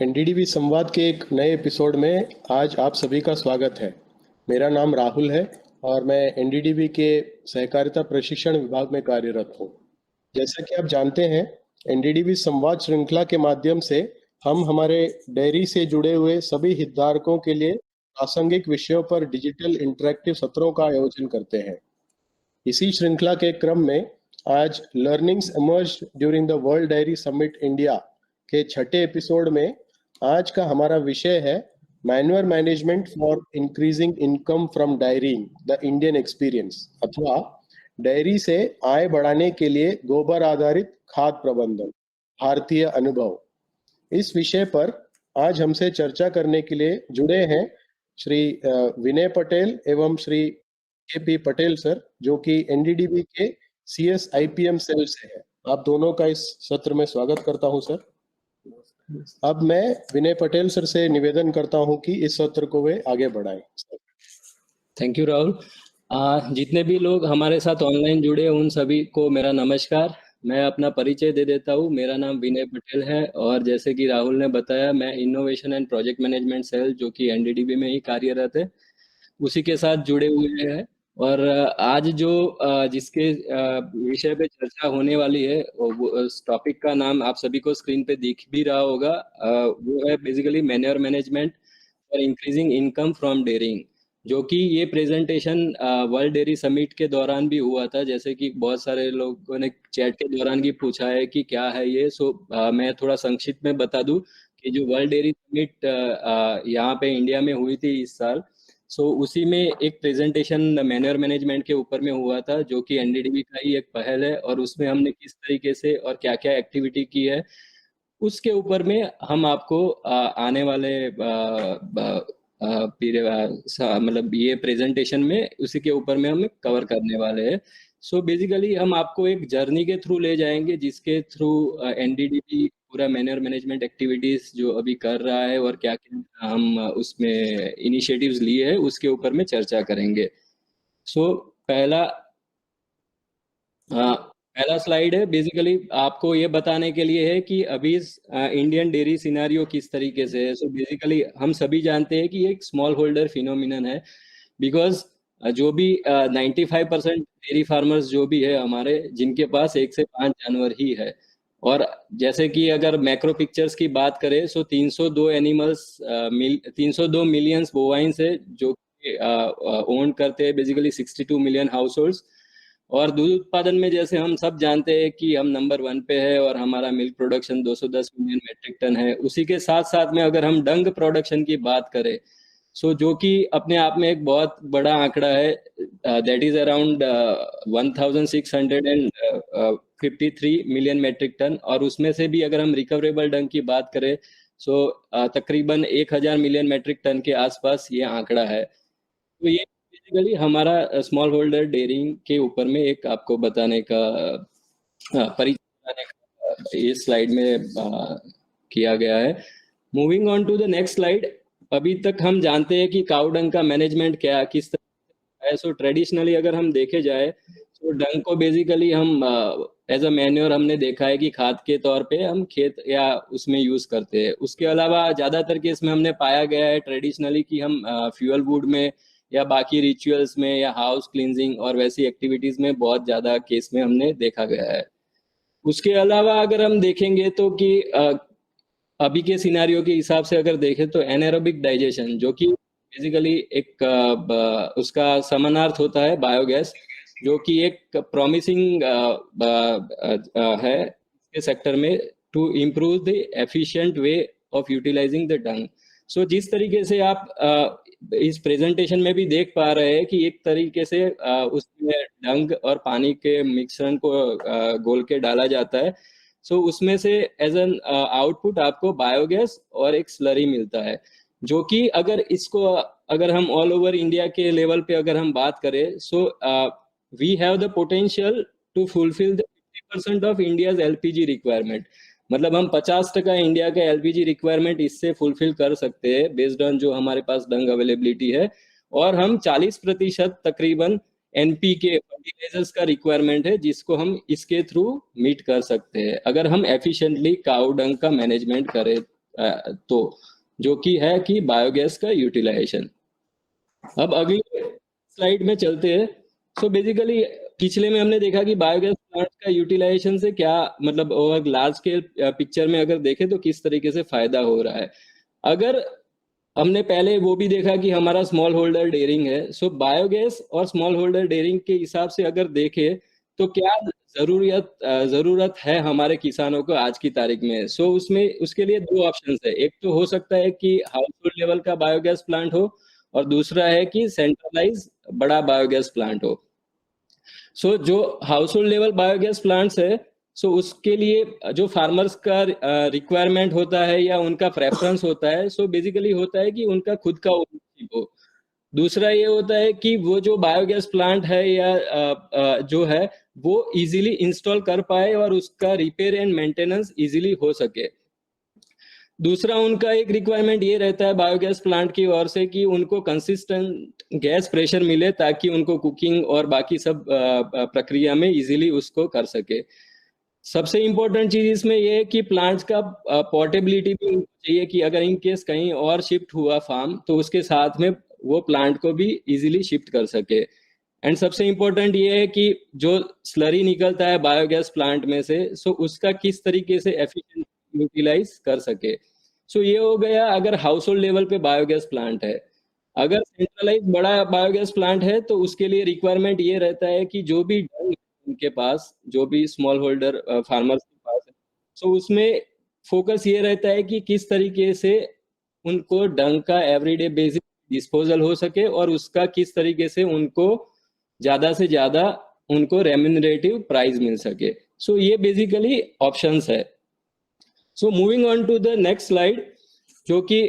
NDDB संवाद के एक नए एपिसोड में आज आप सभी का स्वागत है। मेरा नाम राहुल है और मैं एनडीडीबी के सहकारिता प्रशिक्षण विभाग में कार्यरत हूँ। जैसा कि आप जानते हैं, एनडीडीबी संवाद श्रृंखला के माध्यम से हम हमारे डेयरी से जुड़े हुए सभी हितधारकों के लिए प्रासंगिक विषयों पर डिजिटल इंटरैक्टिव सत्रों का आयोजन करते हैं। इसी श्रृंखला के क्रम में आज learnings emerged during the world dairy summit India के छठे एपिसोड में आज का हमारा विषय है manure management for increasing income from dairying the Indian experience, अथवा डायरी से आय बढ़ाने के लिए गोबर आधारित खाद प्रबंधन भारतीय अनुभव। इस विषय पर आज हमसे चर्चा करने के लिए जुड़े हैं श्री विनय पटेल एवं श्री के.पी. पटेल सर, जो कि एनडीडीबी के सीएस आईपीएम सेल से है। आप दोनों का इस सत्र में स्वागत करता हूं सर। अब मैं विनय पटेल सर से निवेदन करता हूं कि इस सत्र को वे आगे बढ़ाएं। Thank you Rahul. जितने भी लोग हमारे साथ ऑनलाइन जुड़े हैं उन सभी को मेरा नमस्कार। मैं अपना परिचय दे देता हूँ। मेरा नाम विनय पटेल है और जैसे कि राहुल ने बताया, मैं innovation and project management cell जो कि एनडीडीबी में ही कार्यरत है उसी के साथ जुड़े हुए हैं। और आज जो जिसके विषय पे चर्चा होने वाली है उस टॉपिक का नाम आप सभी को स्क्रीन पे दिख भी रहा होगा। वो है बेसिकली मैन्योर मैनेजमेंट और इंक्रीजिंग इनकम फ्रॉम डेयरिंग, जो कि ये प्रेजेंटेशन वर्ल्ड डेयरी समिट के दौरान भी हुआ था। जैसे कि बहुत सारे लोगों ने चैट के दौरान भी पूछा है कि क्या है ये। मैं थोड़ा संक्षिप्त में बता दूं कि जो वर्ल्ड डेयरी समिट यहाँ पे इंडिया में हुई थी इस साल, उसी में एक प्रेजेंटेशन मैन्योर मैनेजमेंट के ऊपर में हुआ था, जो कि एनडीडीबी का ही एक पहल है। और उसमें हमने किस तरीके से और क्या क्या एक्टिविटी की है उसके ऊपर में हम आपको आने वाले मतलब ये प्रेजेंटेशन में उसी के ऊपर में हम कवर करने वाले हैं। बेसिकली हम आपको एक जर्नी के थ्रू ले जाएंगे जिसके थ्रू एनडीडीबी पूरा मैन्योर मैनेजमेंट एक्टिविटीज जो अभी कर रहा है और क्या क्या हम उसमें इनिशिएटिव्स लिए हैं उसके ऊपर में चर्चा करेंगे। पहला स्लाइड है बेसिकली आपको ये बताने के लिए है कि अभी इंडियन डेयरी सिनारियो किस तरीके से है। बेसिकली हम सभी जानते हैं कि एक स्मॉल होल्डर फिनोमिनन है, बिकॉज जो भी 95% डेयरी फार्मर्स जो भी है हमारे, जिनके पास 1 से 5 जानवर ही है। और जैसे कि अगर मैक्रो पिक्चर्स की बात करें 302 एनिमल्स 302 मिलियंस बोवाइंस है जो ओन करते हैं बेसिकली 62 मिलियन हाउस होल्ड्स। और दूध उत्पादन में जैसे हम सब जानते हैं कि हम नंबर 1 पे है और हमारा milk production 210 million metric ton है। उसी के साथ साथ में अगर हम डंग प्रोडक्शन की बात करें जो कि अपने आप में एक बहुत बड़ा आंकड़ा है, that is around 1653 million metric ton. और उसमें से भी अगर हम रिकवरेबल डंग की बात करें तकरीबन 1000 मिलियन मेट्रिक टन के आसपास ये आंकड़ा है। तो ये बेसिकली हमारा स्मॉल होल्डर डेयरिंग के ऊपर में एक आपको बताने का परिचय बताने का इस स्लाइड में किया गया है। Moving on to the next slide. अभी तक हम जानते हैं कि काऊ डंग का मैनेजमेंट क्या किस तरह है। ट्रेडिशनली अगर हम देखे जाए डंग को बेसिकली हम एज अ मैन्योर हमने देखा है कि खाद के तौर पे हम खेत या उसमें यूज करते हैं। उसके अलावा ज्यादातर केस में हमने पाया गया है ट्रेडिशनली कि हम फ्यूल वुड में या बाकी रिचुअल्स में या हाउस क्लींजिंग और वैसी एक्टिविटीज में बहुत ज्यादा केस में हमने देखा गया है। उसके अलावा अगर हम देखेंगे तो कि अभी के सिनारियो के हिसाब से अगर देखें तो एनारोबिक डाइजेशन, जो कि बेसिकली एक उसका समानार्थ होता है बायोगैस, जो कि एक प्रॉमिसिंग है इसके सेक्टर में to improve the efficient way of utilising the dung. जिस तरीके से आप इस प्रेजेंटेशन में भी देख पा रहे हैं कि एक तरीके से उसमें डंग और पानी के मिश्रण को घोल के डाला जाता है। उसमें से एज एन आउटपुट आपको बायोगैस और एक स्लरी मिलता है, जो कि अगर हम ऑल ओवर इंडिया के लेवल पे अगर हम बात करें we have the potential to fulfil the 50% of India's LPG requirement. मतलब हम 50% इंडिया का एलपीजी रिक्वायरमेंट इससे फुलफिल कर सकते हैं बेस्ड ऑन जो हमारे पास डंग अवेलेबिलिटी है। और हम 40% तकरीबन एनपीके फर्टिलाइजर्स का रिक्वायरमेंट है जिसको हम इसके थ्रू मीट कर सकते हैं अगर हम एफिशिएंटली काऊ डंग का मैनेजमेंट करें तो जो कि है कि बायोगैस का यूटिलाइजेशन। अब अगले स्लाइड में चलते हैं। सो बेसिकली पिछले में हमने देखा कि बायोगैस प्लांट का यूटिलाइजेशन से क्या मतलब, और लार्ज स्केल पिक्चर में अगर देखें तो किस तरीके से फायदा हो रहा है। अगर हमने पहले वो भी देखा कि हमारा स्मॉल होल्डर डेयरिंग है, सो बायोगैस और स्मॉल होल्डर डेयरिंग के हिसाब से अगर देखें तो क्या जरूरत है हमारे किसानों को आज की तारीख में। सो उसमें उसके लिए दो ऑप्शंस है। एक तो हो सकता है कि हाउस होल्ड लेवल का बायोगैस प्लांट हो, और दूसरा है कि सेंट्रलाइज बड़ा बायोगैस प्लांट हो। सो जो house hold level biogas plants है, सो उसके लिए जो फार्मर्स का रिक्वायरमेंट होता है या उनका प्रेफरेंस होता है, सो बेसिकली होता है कि उनका खुद का ओनरशिप हो। दूसरा ये होता है कि वो जो बायोगैस प्लांट है या जो है वो इजीली इंस्टॉल कर पाए और उसका रिपेयर एंड मेंटेनेंस इजीली हो सके। दूसरा उनका एक रिक्वायरमेंट ये रहता है बायोगैस प्लांट की ओर से कि उनको कंसिस्टेंट गैस प्रेशर मिले, ताकि उनको कुकिंग और बाकी सब प्रक्रिया में इजीली उसको कर सके। सबसे इम्पोर्टेंट चीज इसमें ये है कि प्लांट्स का पोर्टेबिलिटी भी उनको चाहिए, कि अगर इन केस कहीं और शिफ्ट हुआ फार्म तो उसके साथ में वो प्लांट को भी इजीली शिफ्ट कर सके। एंड सबसे इम्पोर्टेंट ये है कि जो स्लरी निकलता है बायोगैस प्लांट में से, सो उसका किस तरीके से एफिशिएंट यूटिलाइज कर सके। सो ये हो गया अगर हाउस होल्ड लेवल पे बायोगैस प्लांट है। अगर सेंट्रलाइज बड़ा बायोगैस प्लांट है तो उसके लिए रिक्वायरमेंट ये रहता है कि जो भी डंग उनके पास, जो भी स्मॉल होल्डर फार्मर्स के पास है, सो उसमें फोकस ये रहता है कि किस तरीके से उनको डंग का एवरीडे बेसिस डिस्पोजल हो सके, और उसका किस तरीके से उनको ज्यादा से ज्यादा उनको रेम्यूनरेटिव प्राइस मिल सके। सो ये बेसिकली ऑप्शंस है। So moving on to the next slide, जो कि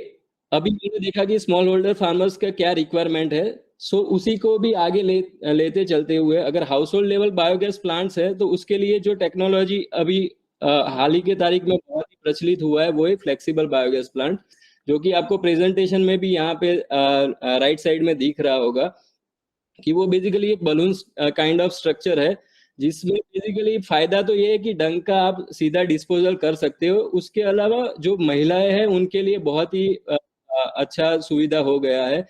अभी हमने देखा कि स्मॉल होल्डर फार्मर्स का क्या रिक्वायरमेंट है। सो उसी को भी आगे लेते चलते हुए, अगर house hold level biogas plants है तो उसके लिए जो टेक्नोलॉजी अभी हाल ही के तारीख में बहुत ही प्रचलित हुआ है वो है फ्लेक्सिबल बायोगैस प्लांट, जो कि आपको प्रेजेंटेशन में भी यहाँ पे राइट साइड में दिख रहा होगा कि वो बेसिकली एक बलून काइंड ऑफ स्ट्रक्चर है, जिसमें बेसिकली फायदा तो ये है कि डंक का आप सीधा डिस्पोजल कर सकते हो। उसके अलावा जो महिलाएं हैं उनके लिए बहुत ही अच्छा सुविधा हो गया है।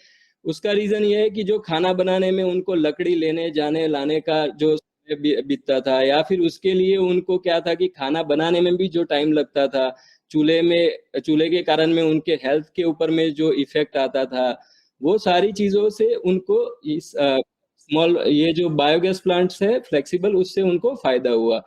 उसका रीजन ये है कि जो खाना बनाने में उनको लकड़ी लेने जाने लाने का जो समय बीतता था, या फिर उसके लिए उनको क्या था कि खाना बनाने में भी जो टाइम लगता था, चूल्हे के कारण में उनके हेल्थ के ऊपर में जो इफेक्ट आता था, वो सारी चीजों से उनको इस स्मॉल ये जो बायोगैस प्लांट्स है फ्लेक्सिबल, उससे उनको फायदा हुआ।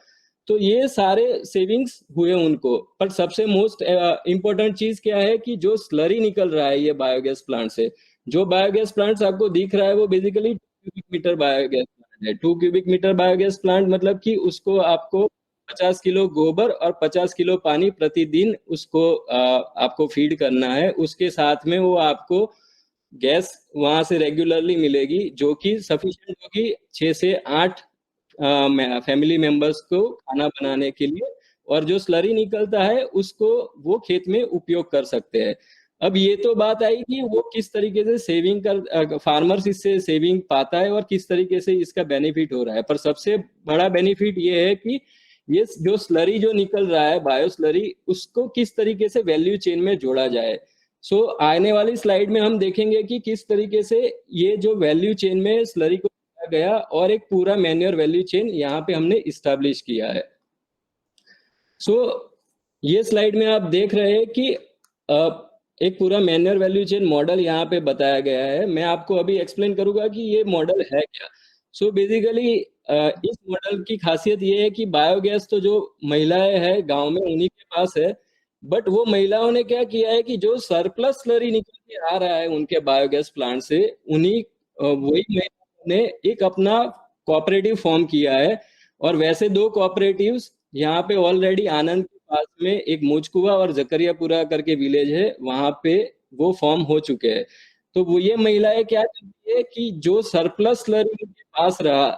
तो ये सारे सेविंग्स हुए उनको। पर सबसे मोस्ट इम्पोर्टेंट चीज क्या है कि जो स्लरी निकल रहा है ये बायोगैस प्लांट से, जो बायोगैस प्लांट्स आपको दिख रहा है वो basically 2 cubic metre biogas plant है। 2 क्यूबिक मीटर बायोगैस प्लांट मतलब कि उसको आपको 50 किलो गोबर और 50 किलो पानी प्रतिदिन उसको आपको फीड करना है। उसके साथ में वो आपको गैस वहां से रेगुलरली मिलेगी, जो कि सफिशिएंट होगी 6 से 8 फैमिली मेंबर्स को खाना बनाने के लिए। और जो स्लरी निकलता है उसको वो खेत में उपयोग कर सकते हैं। अब ये तो बात आई कि वो किस तरीके से सेविंग कर फार्मर्स इससे सेविंग पाता है और किस तरीके से इसका बेनिफिट हो रहा है। पर सबसे बड़ा बेनिफिट ये है कि ये जो स्लरी जो निकल रहा है बायो स्लरी, उसको किस तरीके से वैल्यू चेन में जोड़ा जाए। सो आने वाली स्लाइड में हम देखेंगे कि किस तरीके से ये जो वैल्यू चेन में स्लरी को जोड़ा गया और एक पूरा मैन्योर वैल्यू चेन यहाँ पे हमने इस्टेब्लिश किया है। सो ये स्लाइड में आप देख रहे हैं कि एक पूरा मैन्योर वैल्यू चेन मॉडल यहाँ पे बताया गया है। मैं आपको अभी एक्सप्लेन करूंगा कि ये मॉडल है क्या। सो बेसिकली इस मॉडल की खासियत ये है कि बायोगैस तो जो महिलाएं हैं गांव में उन्हीं के पास है, बट वो महिलाओं ने क्या किया है कि जो सरप्लस स्लरी निकल के आ रहा है उनके बायोगैस प्लांट से, उन्हीं वही महिलाओं ने एक अपना कोऑपरेटिव फॉर्म किया है। और वैसे दो कोऑपरेटिव्स यहाँ पे ऑलरेडी आनंद के पास में एक मोजकुआ और जकरियापुरा करके विलेज है, वहां पे वो फॉर्म हो चुके हैं। तो वो ये महिलाएं क्या करती है कि जो सरप्लस स्लरी उनके पास रहा,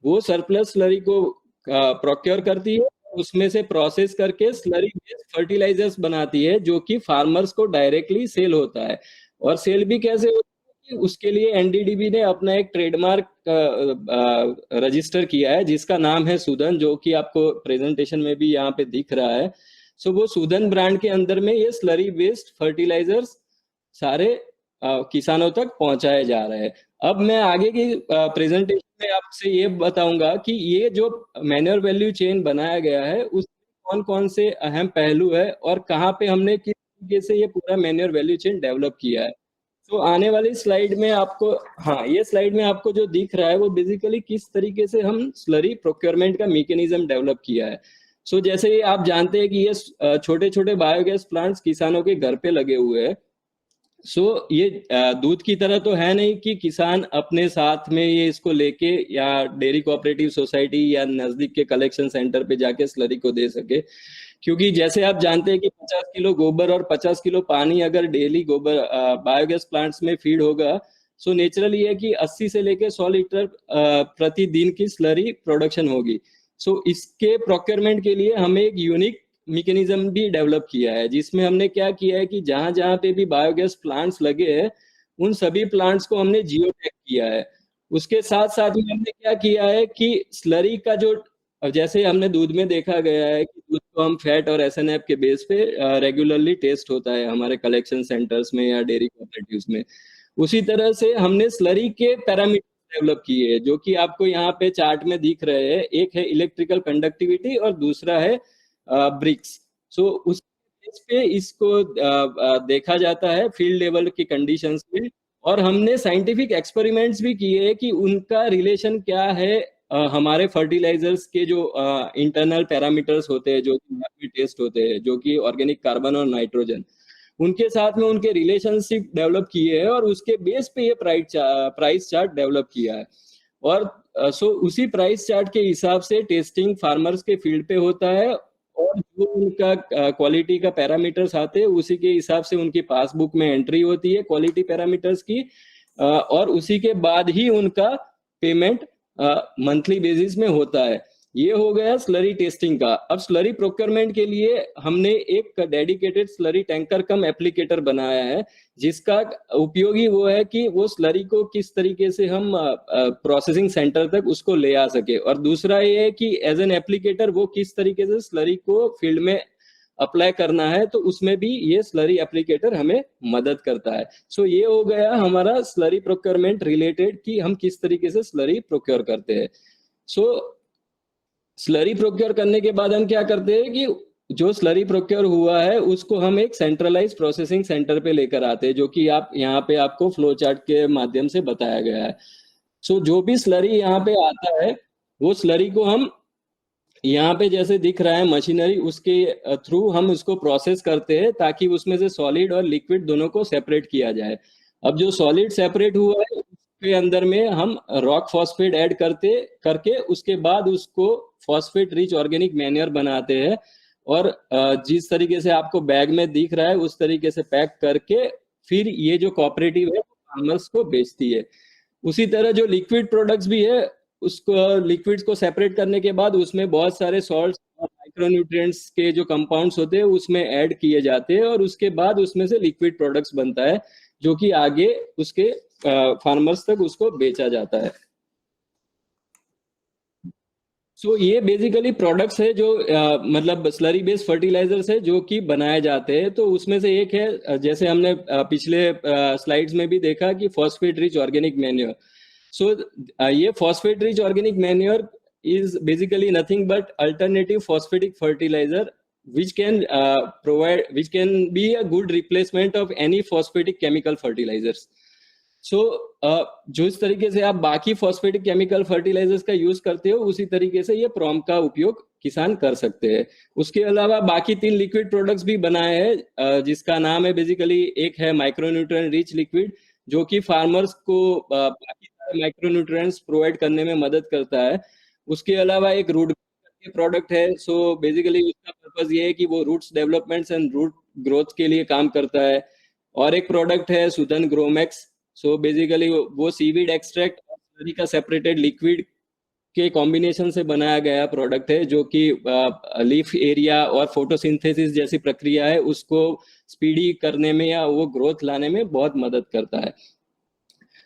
वो सरप्लस स्लरी को प्रोक्योर करती है, उसमें से प्रोसेस करके स्लरी बेस्ड फर्टिलाइजर्स बनाती है, जो कि फार्मर्स को डायरेक्टली सेल होता है। और सेल भी कैसे होता है कि उसके लिए एनडीडीबी ने अपना एक ट्रेडमार्क रजिस्टर किया है जिसका नाम है सुदन, जो कि आपको प्रेजेंटेशन में भी यहाँ पे दिख रहा है। सो वो सुदन ब्रांड के अंदर में ये स्लरी बेस्ड फर्टिलाइजर्स सारे किसानों तक पहुंचाए जा रहे हैं। अब मैं आगे की प्रेजेंटेशन में आपसे ये बताऊंगा कि ये जो मैन्योर वैल्यू चेन बनाया गया है उसमें कौन कौन से अहम पहलू है और कहाँ पे हमने किस तरीके से ये पूरा मैन्योर वैल्यू चेन डेवलप किया है। तो आने वाली स्लाइड में आपको, हाँ, ये स्लाइड में आपको जो दिख रहा है वो बेसिकली किस तरीके से हम स्लरी प्रोक्योरमेंट का मैकेनिज्म डेवलप किया है। सो जैसे ही आप जानते हैं कि ये छोटे छोटे बायोगैस प्लांट्स किसानों के घर पे लगे हुए हैं। सो ये दूध की तरह तो है नहीं कि किसान अपने साथ में ये इसको लेके या डेयरी कोऑपरेटिव सोसाइटी या नजदीक के कलेक्शन सेंटर पे जाके स्लरी को दे सके, क्योंकि जैसे आप जानते हैं कि 50 किलो गोबर और 50 किलो पानी अगर डेली गोबर बायोगैस प्लांट्स में फीड होगा, सो नेचुरली है कि 80 से लेके 100 लीटर प्रतिदिन की स्लरी प्रोडक्शन होगी। सो इसके प्रोक्योरमेंट के लिए हमें एक यूनिक मैकेनिज्म भी डेवलप किया है, जिसमें हमने क्या किया है कि जहां जहां पे भी बायोगैस प्लांट्स लगे हैं उन सभी प्लांट्स को हमने जियो टैग किया है। उसके साथ साथ में हमने क्या किया है कि स्लरी का जो, जैसे हमने दूध में देखा गया है कि दूध को हम फैट और एसएनएफ के बेस पे रेगुलरली टेस्ट होता है हमारे कलेक्शन सेंटर्स में या डेयरी कोऑपरेटिव्स में, उसी तरह से हमने स्लरी के पैरामीटर डेवलप किए हैं जो कि आपको यहाँ पे चार्ट में दिख रहे हैं। एक है इलेक्ट्रिकल कंडक्टिविटी और दूसरा है ब्रिक्स। सो उस बेस पे इसको देखा जाता है फील्ड लेवल की कंडीशंस में, और हमने साइंटिफिक एक्सपेरिमेंट्स भी किए हैं कि उनका रिलेशन क्या है हमारे फर्टिलाइजर्स के जो इंटरनल पैरामीटर्स होते हैं जो कि लैब में टेस्ट होते हैं, जो कि ऑर्गेनिक कार्बन और नाइट्रोजन, उनके साथ में उनके रिलेशनशिप डेवलप किए हैं और उसके बेस पे ये प्राइस चार्ट डेवलप किया है। और सो उसी प्राइस चार्ट के हिसाब से टेस्टिंग फार्मर्स के फील्ड पे होता है, और जो उनका क्वालिटी का पैरामीटर्स आते हैं उसी के हिसाब से उनकी पासबुक में एंट्री होती है क्वालिटी पैरामीटर्स की, और उसी के बाद ही उनका पेमेंट मंथली बेसिस में होता है। ये हो गया स्लरी टेस्टिंग का। अब स्लरी प्रोक्योरमेंट के लिए हमने एक डेडिकेटेड स्लरी टैंकर कम एप्लीकेटर बनाया है, जिसका उपयोगी वो है कि वो स्लरी को किस तरीके से हम प्रोसेसिंग सेंटर तक उसको ले आ सके, और दूसरा ये है कि एज एन एप्लीकेटर वो किस तरीके से स्लरी को फील्ड में अप्लाई करना है, तो उसमें भी ये स्लरी एप्लीकेटर हमें मदद करता है। सो ये हो गया हमारा स्लरी प्रोक्योरमेंट रिलेटेड कि हम किस तरीके से स्लरी प्रोक्योर करते हैं। सो स्लरी प्रोक्योर करने के बाद हम क्या करते हैं कि जो स्लरी प्रोक्योर हुआ है उसको हम एक सेंट्रलाइज प्रोसेसिंग सेंटर पे लेकर आते हैं, जो कि आप यहाँ पे आपको फ्लो चार्ट के माध्यम से बताया गया है। सो जो भी स्लरी यहाँ पे आता है वो स्लरी को हम यहाँ पे जैसे दिख रहा है मशीनरी, उसके थ्रू हम उसको प्रोसेस करते हैं ताकि उसमें से सॉलिड और लिक्विड दोनों को सेपरेट किया जाए। अब जो सॉलिड सेपरेट हुआ है उसके अंदर में हम रॉक फॉस्फेट ऐड करते करके उसके बाद उसको फॉस्फेट रिच ऑर्गेनिक मैन्योर बनाते हैं, और जिस तरीके से आपको बैग में दिख रहा है उस तरीके से पैक करके फिर ये जो कोऑपरेटिव है फार्मर्स को बेचती है। उसी तरह जो लिक्विड प्रोडक्ट्स भी है उसको, लिक्विड्स को सेपरेट करने के बाद उसमें बहुत सारे सॉल्ट्स और माइक्रोन्यूट्रिएंट्स के जो कंपाउंड्स होते हैं उसमें ऐड किए जाते हैं, और उसके बाद उसमें से लिक्विड प्रोडक्ट्स बनता है जो कि आगे उसके फार्मर्स तक उसको बेचा जाता है। सो ये बेसिकली प्रोडक्ट्स है जो मतलब स्लरी बेस्ड फर्टिलाइजर्स है जो कि बनाए जाते हैं। तो उसमें से एक है जैसे हमने पिछले स्लाइड्स में भी देखा कि फॉस्फेट रिच ऑर्गेनिक मैन्योर। सो ये phosphate rich organic manure is basically nothing but alternative phosphatic fertilizer which can be a good replacement of any phosphatic chemical fertilizers. सो जो इस तरीके से आप बाकी फॉस्फेटिक केमिकल फर्टिलाइजर्स का यूज करते हो उसी तरीके से ये प्रॉम का उपयोग किसान कर सकते हैं। उसके अलावा बाकी 3 लिक्विड प्रोडक्ट्स भी बनाए हैं जिसका नाम है बेसिकली, एक है माइक्रोन्यूट्रिएंट रिच लिक्विड जो कि फार्मर्स को बाकी सारे माइक्रोन्यूट्रिएंट्स प्रोवाइड करने में मदद करता है। उसके अलावा एक रूट प्रोडक्ट है। सो बेसिकली उसका पर्पज ये है कि वो roots developments and root growth के लिए काम करता है। और एक प्रोडक्ट है सुदन ग्रोमैक्स। सो बेसिकली वो सीवीड एक्सट्रैक्ट और स्लरी का सेपरेटेड लिक्विड के कॉम्बिनेशन से बनाया गया प्रोडक्ट है जो कि लीफ एरिया और फोटोसिंथेसिस जैसी प्रक्रिया है उसको स्पीडी करने में या वो ग्रोथ लाने में बहुत मदद करता है।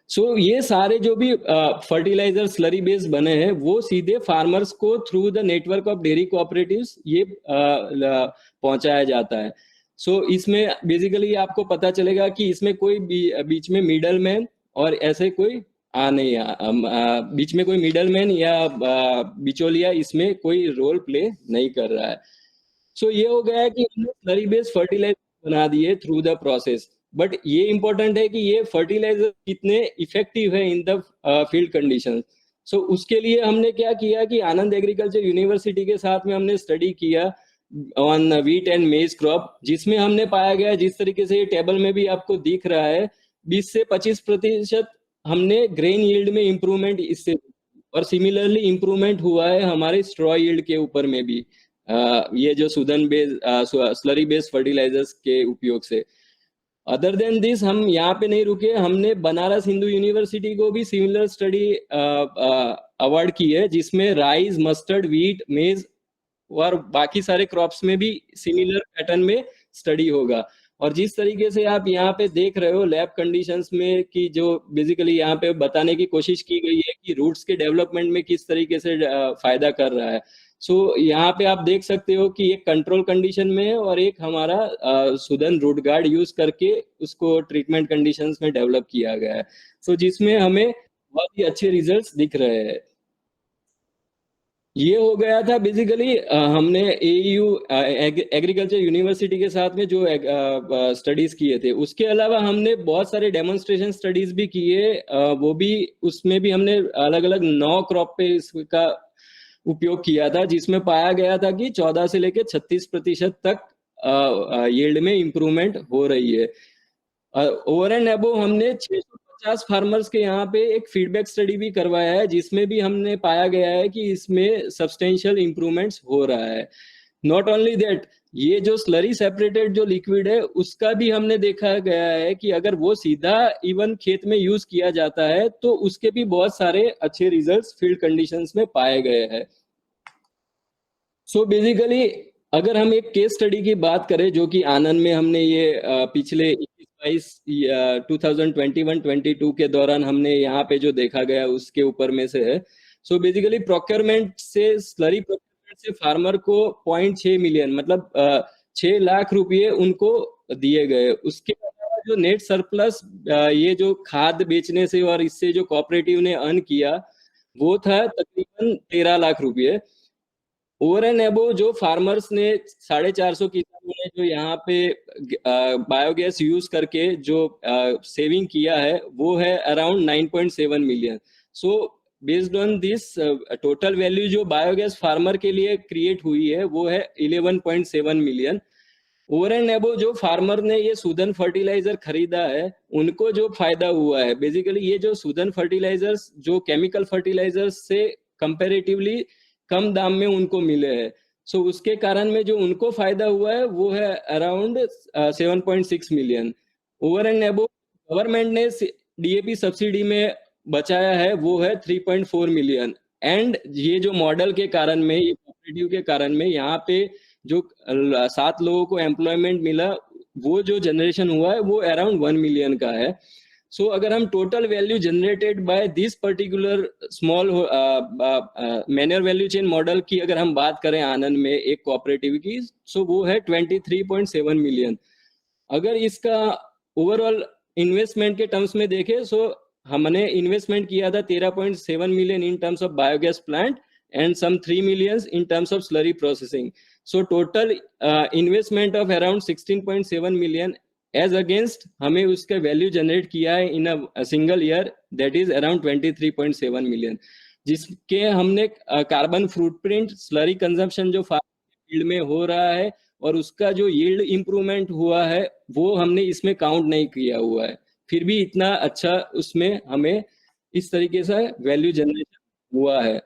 सो ये सारे जो भी फर्टिलाइजर स्लरी बेस बने हैं वो सीधे फार्मर्स को through the network of dairy cooperatives ये पहुंचाया जाता है। सो इसमें बेसिकली आपको पता चलेगा कि इसमें कोई बीच में मिडल मैन और ऐसे कोई बीच में कोई मिडल मैन या बिचौलिया इसमें कोई रोल प्ले नहीं कर रहा है। सो ये हो गया है कि हमने स्लरी बेस्ड फर्टिलाइजर बना दिए थ्रू द प्रोसेस। बट ये इंपॉर्टेंट है कि ये फर्टिलाइजर कितने इफेक्टिव है इन द फील्ड कंडीशन। सो उसके लिए हमने क्या किया कि आनंद एग्रीकल्चर यूनिवर्सिटी के साथ में हमने स्टडी किया ऑन व्हीट एंड मेज क्रॉप, जिसमें हमने पाया गया जिस तरीके से ये टेबल में भी आपको दिख रहा है 20 से 25% हमने ग्रेन यील्ड में इंप्रूवमेंट इससे, और सिमिलरली इंप्रूवमेंट हुआ है हमारे स्ट्रॉ यील्ड के ऊपर में भी ये जो Sudhan based slurry based fertilisers के उपयोग से। अदर देन दिस हम यहाँ पे नहीं रुके, हमने बनारस हिंदू यूनिवर्सिटी को भी सिमिलर स्टडी अवार्ड की है जिसमें राइस, मस्टर्ड, व्हीट, मेज और बाकी सारे क्रॉप्स में भी सिमिलर पैटर्न में स्टडी होगा। और जिस तरीके से आप यहाँ पे देख रहे हो लैब कंडीशंस में कि जो बेसिकली यहाँ पे बताने की कोशिश की गई है कि रूट्स के डेवलपमेंट में किस तरीके से फायदा कर रहा है। सो यहाँ पे आप देख सकते हो कि एक कंट्रोल कंडीशन में है और एक हमारा सुदन रूट गार्ड यूज करके उसको ट्रीटमेंट कंडीशंस में डेवलप किया गया है। सो जिसमें हमें बहुत ही अच्छे रिजल्ट्स दिख रहे हैं। ये हो गया था बेसिकली हमने एयू एग्रीकल्चर यूनिवर्सिटी के साथ में जो स्टडीज किए थे। उसके अलावा हमने बहुत सारे डेमोन्स्ट्रेशन स्टडीज भी किए, वो भी उसमें भी हमने अलग अलग 9 क्रॉप पे इसका उपयोग किया था, जिसमें पाया गया था कि 14 से लेकर 36% तक यील्ड में इंप्रूवमेंट हो रही है। ओवर एंड अबो हमने 650 फार्मर्स के यहाँ पे एक फीडबैक स्टडी भी करवाया है जिसमें भी हमने पाया गया है कि इसमें सब्सटेंशियल इंप्रूवमेंट्स हो रहा है। नॉट ओनली दैट, ये जो स्लरी सेपरेटेड जो लिक्विड है उसका भी हमने देखा गया है कि अगर वो सीधा इवन खेत में यूज किया जाता है तो उसके भी बहुत सारे अच्छे रिजल्ट्स फील्ड कंडीशंस में पाए गए हैं। सो बेसिकली अगर हम एक केस स्टडी की बात करें जो कि आनंद में हमने ये पिछले 21-22 2021-22 के दौरान हमने यहाँ पे जो देखा गया उसके ऊपर में से है। सो बेसिकली प्रोक्योरमेंट से स्लरी प्रोक्योरमेंट से फार्मर को 0.6 मिलियन मतलब 6 लाख रुपये उनको दिए गए। उसके अलावा जो नेट सरप्लस ये जो खाद बेचने से और इससे जो कोऑपरेटिव ने अर्न किया वो था तकरीबन 13 लाख रुपये। ओवर एंड एबो जो फार्मर्स ने 450 किसानों ने जो यहाँ पे बायोगैस यूज करके जो सेविंग किया है वो है around 9.7 million. So based on this total value जो बायोगैस फार्मर के लिए क्रिएट हुई है वो है 11.7 मिलियन। ओवर एंड एबो जो फार्मर ने ये सुदन फर्टिलाइजर खरीदा है उनको जो फायदा हुआ है बेसिकली ये जो सुदन फर्टिलाइजर्स जो केमिकल फर्टिलाइजर्स से कंपेरेटिवली कम दाम में उनको मिले हैं। सो उसके कारण में जो उनको फायदा हुआ है वो है around 7.6 million. Over and above government ने डीएपी सब्सिडी में बचाया है वो है 3.4 मिलियन। एंड ये जो मॉडल के कारण में ये कोऑपरेटिव के कारण में यहाँ पे जो 7 लोगों को एम्प्लॉयमेंट मिला वो जो जनरेशन हुआ है वो अराउंड 1 मिलियन का है। सो अगर हम total value generated by this particular small manure value chain model की अगर हम बात करें आनंद में एक कोऑपरेटिव की सो वो है 23.7 मिलियन। अगर इसका ओवरऑल इन्वेस्टमेंट के टर्म्स में देखें सो हमने इन्वेस्टमेंट किया था 13.7 million in terms of biogas plant and some 3 million in terms of slurry processing. So total investment of around 16.7 million as against हमें उसका वैल्यू जनरेट किया है in a single year that is around 23.7 million, जिसके हमने carbon footprint slurry consumption जो field में हो रहा है और उसका जो यील्ड इंप्रूवमेंट हुआ है वो हमने इसमें काउंट नहीं किया हुआ है, फिर भी इतना अच्छा उसमें हमें इस तरीके से वैल्यू जनरेशन हुआ है।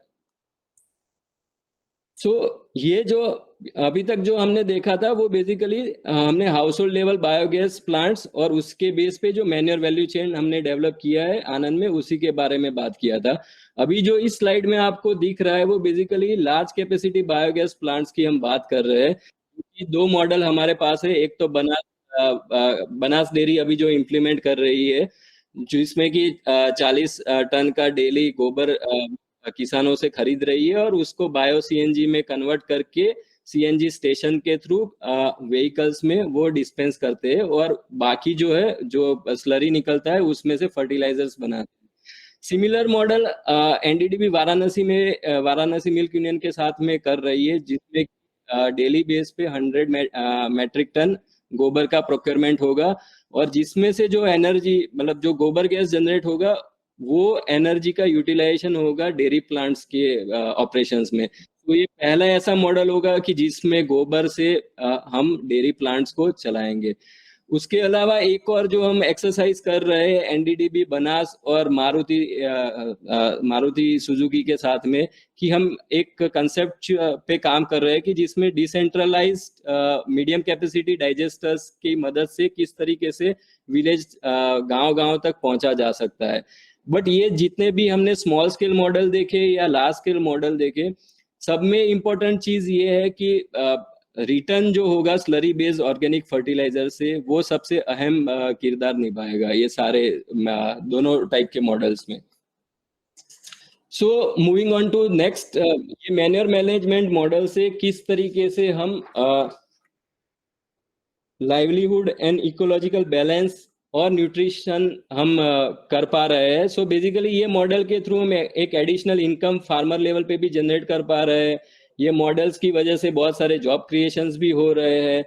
सो ये जो अभी तक जो हमने देखा था वो बेसिकली हमने house hold level biogas plants और उसके बेस पे जो मैन्योर वैल्यू चेन हमने डेवलप किया है आनंद में उसी के बारे में बात किया था। अभी जो इस स्लाइड में आपको दिख रहा है वो basically large capacity biogas plants की हम बात कर रहे हैं। दो मॉडल हमारे पास है, एक तो बनास डेयरी अभी जो इम्प्लीमेंट कर रही है जिसमें कि 40 टन का डेली गोबर किसानों से खरीद रही है और उसको बायो सीएनजी में कन्वर्ट करके सीएनजी स्टेशन के थ्रू व्हीकल्स में वो डिस्पेंस करते हैं और बाकी जो है जो स्लरी निकलता है उसमें से फर्टिलाइजर्स बनाते हैं। सिमिलर मॉडल एनडीडीबी वाराणसी में वाराणसी मिल्क यूनियन के साथ में कर रही है, जिसमें डेली बेस पे 100 मैट्रिक टन गोबर का प्रोक्योरमेंट होगा और जिसमें से जो एनर्जी मतलब जो गोबर गैस जनरेट होगा वो एनर्जी का यूटिलाइजेशन होगा डेयरी प्लांट्स के ऑपरेशंस में। तो ये पहला ऐसा मॉडल होगा कि जिसमें गोबर से हम डेयरी प्लांट्स को चलाएंगे। उसके अलावा एक और जो हम एक्सरसाइज कर रहे हैं एनडीडीबी बनास और मारुति सुजुकी के साथ में, कि हम एक कंसेप्ट पे काम कर रहे हैं कि जिसमें डिसेंट्रलाइज्ड मीडियम कैपेसिटी डाइजेस्टर्स की मदद से किस तरीके से विलेज गांव गांव तक पहुंचा जा सकता है। बट ये जितने भी हमने स्मॉल स्केल मॉडल देखे या लार्ज स्केल मॉडल देखे, सब में इम्पोर्टेंट चीज ये है कि रिटर्न जो होगा स्लरी बेस्ड ऑर्गेनिक फर्टिलाइजर से वो सबसे अहम किरदार निभाएगा ये सारे दोनों टाइप के मॉडल्स में। So moving on to next, ये मैन्योर मैनेजमेंट मॉडल से किस तरीके से हम लाइवलीहुड एंड इकोलॉजिकल बैलेंस और न्यूट्रिशन हम कर पा रहे हैं। सो बेसिकली ये मॉडल के थ्रू हम एक एडिशनल इनकम फार्मर लेवल पे भी जनरेट कर पा रहे हैं। ये मॉडल्स की वजह से बहुत सारे जॉब क्रिएशंस भी हो रहे हैं।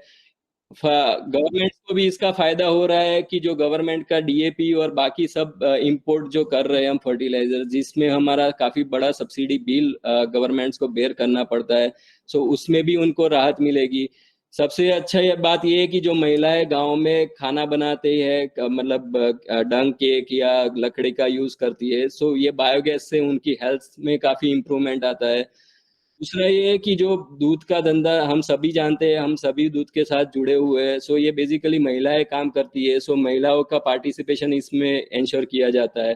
गवर्नमेंट को भी इसका फायदा हो रहा है कि जो गवर्नमेंट का डीएपी और बाकी सब इंपोर्ट जो कर रहे हैं हम फर्टिलाइजर, जिसमें हमारा काफी बड़ा सब्सिडी बिल गवर्नमेंट्स को बेयर करना पड़ता है, सो उसमें भी उनको राहत मिलेगी। सबसे अच्छा ये बात ये है कि जो महिलाएं गांव में खाना बनाते हैं मतलब डंग केक या लकड़ी का यूज करती है, सो ये बायोगैस से उनकी हेल्थ में काफी इंप्रूवमेंट आता है। दूसरा ये है कि जो दूध का धंधा हम सभी जानते हैं, हम सभी दूध के साथ जुड़े हुए हैं, सो ये बेसिकली महिलाएं काम करती है, सो महिलाओं का पार्टिसिपेशन इसमें इंश्योर किया जाता है।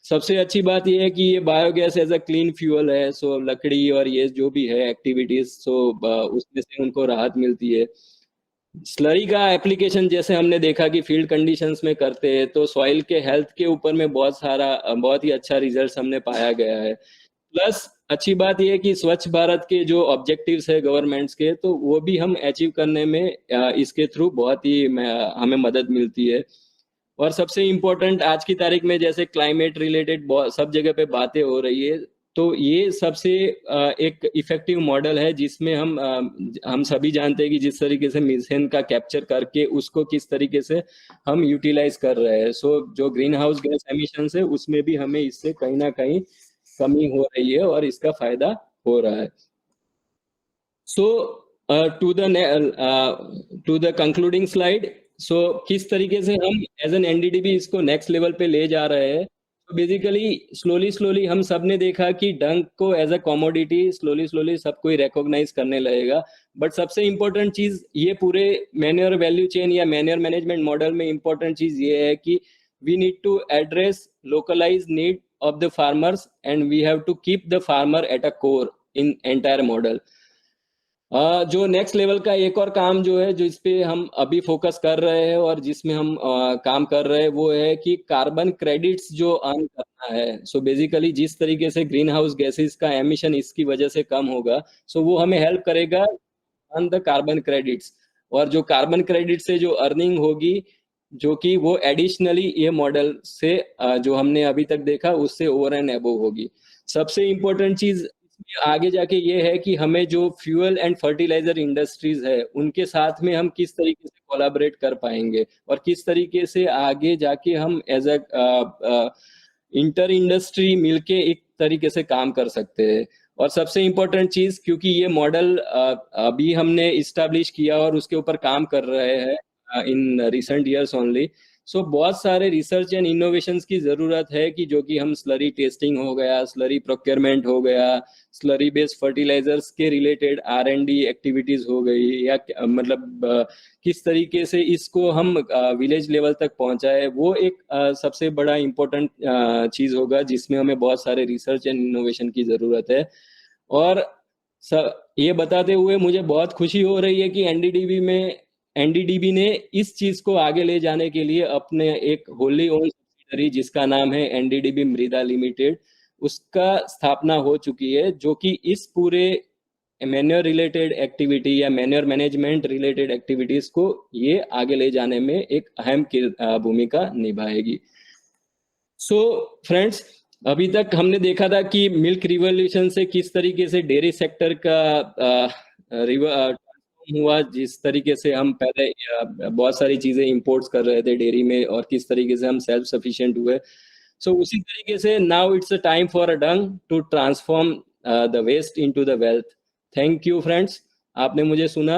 सबसे अच्छी बात यह है कि ये biogas as a clean fuel है, सो लकड़ी और ये जो भी है एक्टिविटीज, सो उसमें से उनको राहत मिलती है। स्लरी का एप्लीकेशन जैसे हमने देखा कि फील्ड कंडीशंस में करते हैं तो सॉइल के हेल्थ के ऊपर में बहुत ही अच्छा रिजल्ट हमने पाया गया है। प्लस अच्छी बात यह है कि स्वच्छ भारत के जो ऑब्जेक्टिव्स है गवर्नमेंट्स के, तो वो भी हम अचीव करने में इसके थ्रू बहुत ही हमें मदद मिलती है। और सबसे इम्पोर्टेंट आज की तारीख में जैसे क्लाइमेट रिलेटेड सब जगह पे बातें हो रही है, तो ये सबसे एक इफेक्टिव मॉडल है जिसमें हम सभी जानते हैं कि जिस तरीके से मीथेन का कैप्चर करके उसको किस तरीके से हम यूटिलाइज कर रहे हैं। सो जो ग्रीन हाउस गैस एमिशन है उसमें भी हमें इससे कहीं ना कहीं कमी हो रही है और इसका फायदा हो रहा है। सो टू द कंक्लूडिंग स्लाइड, सो किस तरीके से हम एज एन एनडीडीबी इसको नेक्स्ट लेवल पे ले जा रहे हैं। तो बेसिकली स्लोली स्लोली हम सब ने देखा कि डंक को as a commodity slowly slowly सब कोई रिकॉग्नाइज करने लगेगा। बट सबसे इंपॉर्टेंट चीज ये पूरे मैन्योर वैल्यू चेन या मैन्योर मैनेजमेंट मॉडल में इंपॉर्टेंट चीज ये है कि we need to address localized need of the farmers and we have to keep the farmer at a core in entire model. जो नेक्स्ट लेवल का एक और काम जो है जो इस पे हम अभी फोकस कर रहे हैं और जिसमें हम काम कर रहे हैं वो है कि कार्बन क्रेडिट्स जो अर्न करना है। सो बेसिकली जिस तरीके से ग्रीन हाउस गैसेस का एमिशन इसकी वजह से कम होगा, सो वो हमें हेल्प करेगा ऑन द कार्बन क्रेडिट्स। और जो कार्बन क्रेडिट से जो अर्निंग होगी जो कि वो एडिशनली ये मॉडल से जो हमने अभी तक देखा उससे ओवर एंड अबव होगी। सबसे इम्पोर्टेंट चीज आगे जाके ये है कि हमें जो फ्यूल एंड फर्टिलाइजर इंडस्ट्रीज है उनके साथ में हम किस तरीके से कोलैबोरेट कर पाएंगे और किस तरीके से आगे जाके हम एज अ इंटर इंडस्ट्री मिलके एक तरीके से काम कर सकते हैं। और सबसे इम्पोर्टेंट चीज, क्योंकि ये मॉडल अभी हमने इस्टेब्लिश किया और उसके ऊपर काम कर रहे हैं इन रिसेंट ईयर्स ओनली, सो बहुत सारे रिसर्च एंड इनोवेशंस की जरूरत है कि जो कि हम स्लरी टेस्टिंग हो गया, स्लरी प्रोक्योरमेंट हो गया, स्लरी बेस्ड फर्टिलाइजर्स के रिलेटेड R&D एक्टिविटीज हो गई, या मतलब किस तरीके से इसको हम विलेज लेवल तक पहुंचाए, वो एक सबसे बड़ा इम्पोर्टेंट चीज होगा जिसमें हमें बहुत सारे रिसर्च एंड इनोवेशन की जरूरत है। और ये बताते हुए मुझे बहुत खुशी हो रही है कि एनडीडीबी ने इस चीज को आगे ले जाने के लिए अपने एक होली ओन सब्सिडरी जिसका नाम है एनडीडीबी मृदा लिमिटेड, उसका स्थापना हो चुकी है, जो कि इस पूरे मैन्योर रिलेटेड एक्टिविटी या मैन्योर मैनेजमेंट रिलेटेड एक्टिविटीज को ये आगे ले जाने में एक अहम भूमिका निभाएगी। सो फ्रेंड्स, अभी तक हमने देखा था कि मिल्क रिवॉल्यूशन से किस तरीके से डेयरी सेक्टर का ट्रांसफॉर्म हुआ, जिस तरीके से हम पहले बहुत सारी चीजें इंपोर्ट्स कर रहे थे डेयरी में और किस तरीके से हम सेल्फ सफिशिएंट हुए। सो उसी तरीके से now it's a time for a dung to transform the waste into the wealth. Thank you friends, आपने मुझे सुना।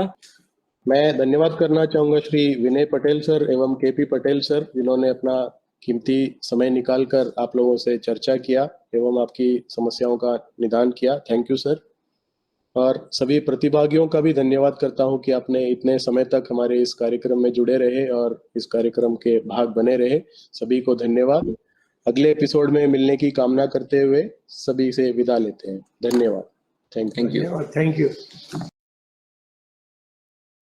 मैं धन्यवाद करना चाहूंगा श्री विनय पटेल सर एवं केपी पटेल सर, जिन्होंने अपना कीमती समय निकालकर आप लोगों से चर्चा किया एवं आपकी समस्याओं का निदान किया। Thank you sir. और सभी प्रतिभागियों का भी धन्यवाद करता हूं कि आपने इतने समय तक हमारे इस कार्यक्रम में जुड़े रहे और इस कार्यक्रम के भाग बने रहे। सभी को धन्यवाद। अगले एपिसोड में मिलने की कामना करते हुए सभी से विदा लेते हैं। धन्यवाद। Thank you. Thank you.